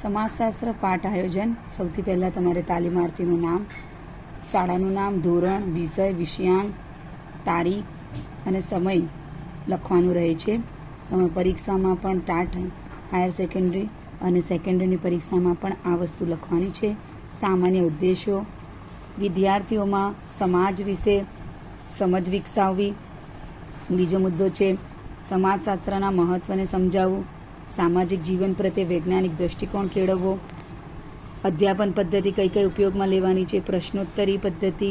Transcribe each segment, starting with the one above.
સમાજશાસ્ત્ર પાઠ આયોજન સૌથી પહેલાં તમારે તાલીમાર્થીનું નામ, શાળાનું નામ, ધોરણ, વિષય, વિષયાંક, તારીખ અને સમય લખવાનું રહે છે. તમે પરીક્ષામાં પણ ટાટ હાયર સેકન્ડરી અને સેકન્ડરીની પરીક્ષામાં પણ આ વસ્તુ લખવાની છે. સામાન્ય ઉદ્દેશો, વિદ્યાર્થીઓમાં સમાજ વિશે સમજ વિકસાવવી. બીજો મુદ્દો છે સમાજશાસ્ત્રના મહત્ત્વને સમજાવવું. સામાજિક જીવન પ્રત્યે વૈજ્ઞાનિક દૃષ્ટિકોણ કેળવવો. અધ્યાપન પદ્ધતિ કઈ કઈ ઉપયોગમાં લેવાની છે, પ્રશ્નોત્તરી પદ્ધતિ,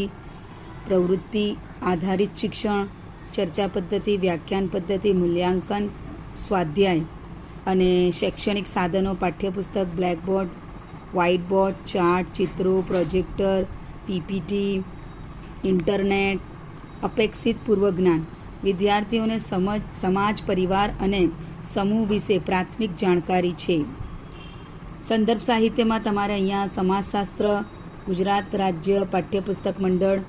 પ્રવૃત્તિ આધારિત શિક્ષણ, ચર્ચા પદ્ધતિ, વ્યાખ્યાન પદ્ધતિ, મૂલ્યાંકન, સ્વાધ્યાય અને શૈક્ષણિક સાધનો, પાઠ્યપુસ્તક, બ્લેકબોર્ડ, વ્હાઇટબોર્ડ, ચાર્ટ, ચિત્રો, પ્રોજેક્ટર, પીપીટી, ઇન્ટરનેટ. અપેક્ષિત પૂર્વજ્ઞાન, વિદ્યાર્થીઓને સમાજ, પરિવાર અને સમૂહ વિશે પ્રાથમિક જાણકારી છે. સંદર્ભ સાહિત્યમાં તમારે અહીંયા સમાજશાસ્ત્ર, ગુજરાત રાજ્ય પાઠ્યપુસ્તક મંડળ,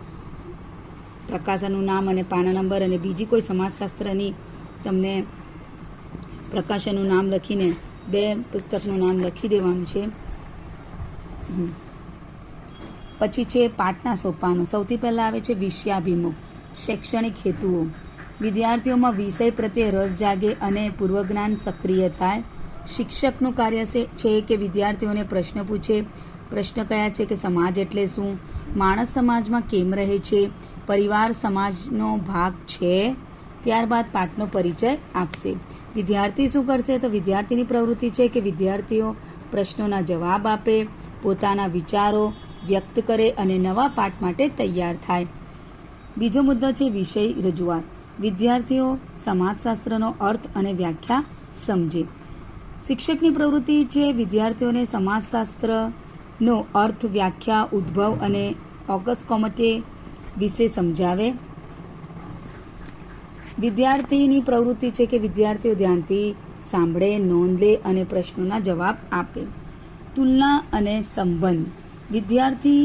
પ્રકાશનનું નામ અને પાના નંબર અને બીજી કોઈ સમાજશાસ્ત્રની તમને પ્રકાશનનું નામ લખીને 2 પુસ્તકનું નામ લખી દેવાનું છે. પછી છે પાઠના સોપાનો. સૌથી પહેલાં આવે છે વિષયાભિમુખ, શૈક્ષણિક હેતુઓ. વિદ્યાર્થીઓમાં વિષય પ્રત્યે રસ જાગે અને પૂર્વજ્ઞાન સક્રિય થાય. શિક્ષકનું કાર્ય છે કે વિદ્યાર્થીઓને પ્રશ્ન પૂછે. પ્રશ્ન કયા છે કે સમાજ એટલે શું, માણસ સમાજમાં કેમ રહે છે, પરિવાર સમાજનો ભાગ છે. ત્યારબાદ પાઠનો પરિચય આપશે. વિદ્યાર્થી શું કરશે તો વિદ્યાર્થીની પ્રવૃત્તિ છે કે વિદ્યાર્થીઓ પ્રશ્નોના જવાબ આપે, પોતાના વિચારો વ્યક્ત કરે અને નવા પાઠ માટે તૈયાર થાય. બીજો મુદ્દો છે વિષય રજૂઆત. વિદ્યાર્થીઓ સમાજશાસ્ત્રનો અર્થ અને વ્યાખ્યા સમજે. શિક્ષકની પ્રવૃત્તિ છે વિદ્યાર્થીઓને સમાજશાસ્ત્રનો અર્થ, વ્યાખ્યા, ઉદ્ભવ અને ઓગસ્ટ કોમટે વિશે સમજાવે. વિદ્યાર્થીની પ્રવૃત્તિ છે કે વિદ્યાર્થીઓ ધ્યાનથી સાંભળે, નોંધ લે અને પ્રશ્નોના જવાબ આપે. તુલના અને સંબંધ. વિદ્યાર્થી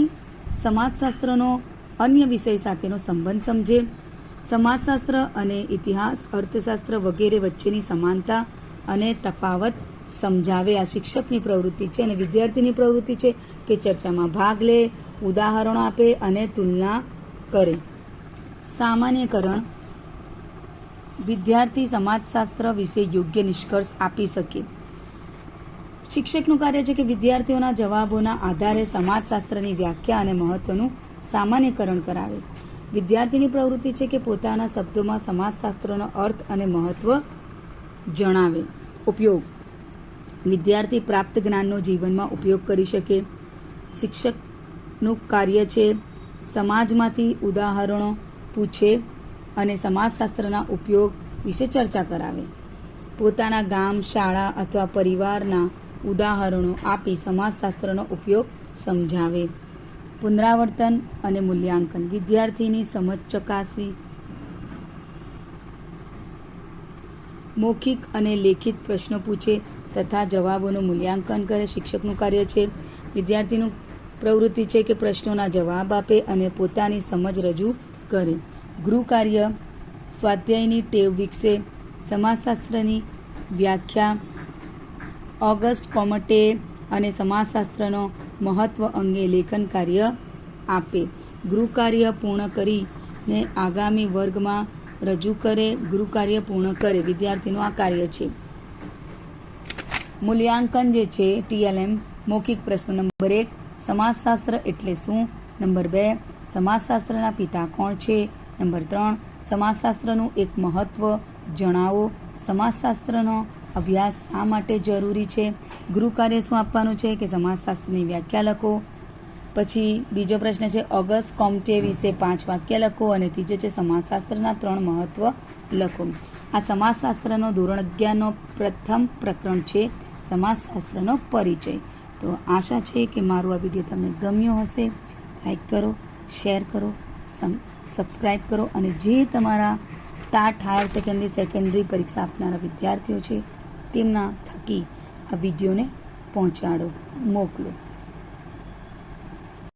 સમાજશાસ્ત્રનો અન્ય વિષય સાથેનો સંબંધ સમજે. સમાજશાસ્ત્ર અને ઇતિહાસ, અર્થશાસ્ત્ર વગેરે વચ્ચેની સમાનતા અને તફાવત સમજાવે. આ શિક્ષકની પ્રવૃત્તિ છે. અને વિદ્યાર્થીની પ્રવૃત્તિ છે કે ચર્ચામાં ભાગ લે, ઉદાહરણો આપે અને તુલના કરે. સામાન્યકરણ. વિદ્યાર્થી સમાજશાસ્ત્ર વિશે યોગ્ય નિષ્કર્ષ આપી શકે. શિક્ષકનું કાર્ય છે કે વિદ્યાર્થીઓના જવાબોના આધારે સમાજશાસ્ત્રની વ્યાખ્યા અને મહત્ત્વનું સામાન્યકરણ કરાવે. વિદ્યાર્થીની પ્રવૃત્તિ છે કે પોતાના શબ્દોમાં સમાજશાસ્ત્રનો અર્થ અને મહત્ત્વ જણાવે. ઉપયોગ. વિદ્યાર્થી પ્રાપ્ત જ્ઞાનનો જીવનમાં ઉપયોગ કરી શકે. શિક્ષકનું કાર્ય છે સમાજમાંથી ઉદાહરણો પૂછે અને સમાજશાસ્ત્રના ઉપયોગ વિશે ચર્ચા કરાવે. પોતાના ગામ, શાળા અથવા પરિવારના ઉદાહરણો આપી સમાજશાસ્ત્રનો ઉપયોગ સમજાવે. પુનરાવર્તન અને મૂલ્યાંકન. વિદ્યાર્થીની સમજ ચકાસવી. મૌખિક અને લેખિત પ્રશ્નો પૂછે તથા જવાબોનું મૂલ્યાંકન કરે. શિક્ષકનું કાર્ય છે વિદ્યાર્થીનું પ્રવૃત્તિ છે કે પ્રશ્નોના જવાબ આપે અને પોતાની સમજ રજૂ કરે. ગૃહ કાર્ય. સ્વાધ્યાયની ટેવ વિકસે. સમાજશાસ્ત્રની વ્યાખ્યા, ઓગસ્ટ કોમટે અને સમાજશાસ્ત્રનો મહત્ત્વ અંગે લેખન કાર્ય આપે. ગૃહ કાર્ય પૂર્ણ કરીને આગામી વર્ગમાં રજૂ કરે. ગૃહ કાર્ય પૂર્ણ કરે. વિદ્યાર્થીનું આ કાર્ય છે. મૂલ્યાંકન જે છે TLM. મૌખિક પ્રશ્નો. નંબર 1, સમાજશાસ્ત્ર એટલે શું? નંબર 2, સમાજશાસ્ત્રના પિતા કોણ છે? નંબર 3, સમાજશાસ્ત્રનું એક મહત્ત્વ જણાવો. સમાજશાસ્ત્રનો અભ્યાસ શા માટે જરૂરી છે? ગૃહ કાર્ય શું આપવાનું છે કે સમાજશાસ્ત્રની વ્યાખ્યા લખો. પછી બીજો પ્રશ્ન છે ઓગસ્ટ કોમટે વિશે 5 વાક્ય લખો. અને ત્રીજો છે સમાજશાસ્ત્રના 3 મહત્ત્વ લખો. આ સમાજશાસ્ત્રનો ધોરણ 11નો પ્રથમ પ્રકરણ છે, સમાજશાસ્ત્રનો પરિચય. તો આશા છે કે મારો આ વિડીયો તમને ગમ્યો હશે. લાઈક કરો, શેર કરો, સબસ્ક્રાઈબ કરો અને જે તમારા ટાટ હાયર સેકન્ડરી પરીક્ષા આપનારા વિદ્યાર્થીઓ છે તેમના થકી આ વિડીયોને પહોંચાડો, મોકલો.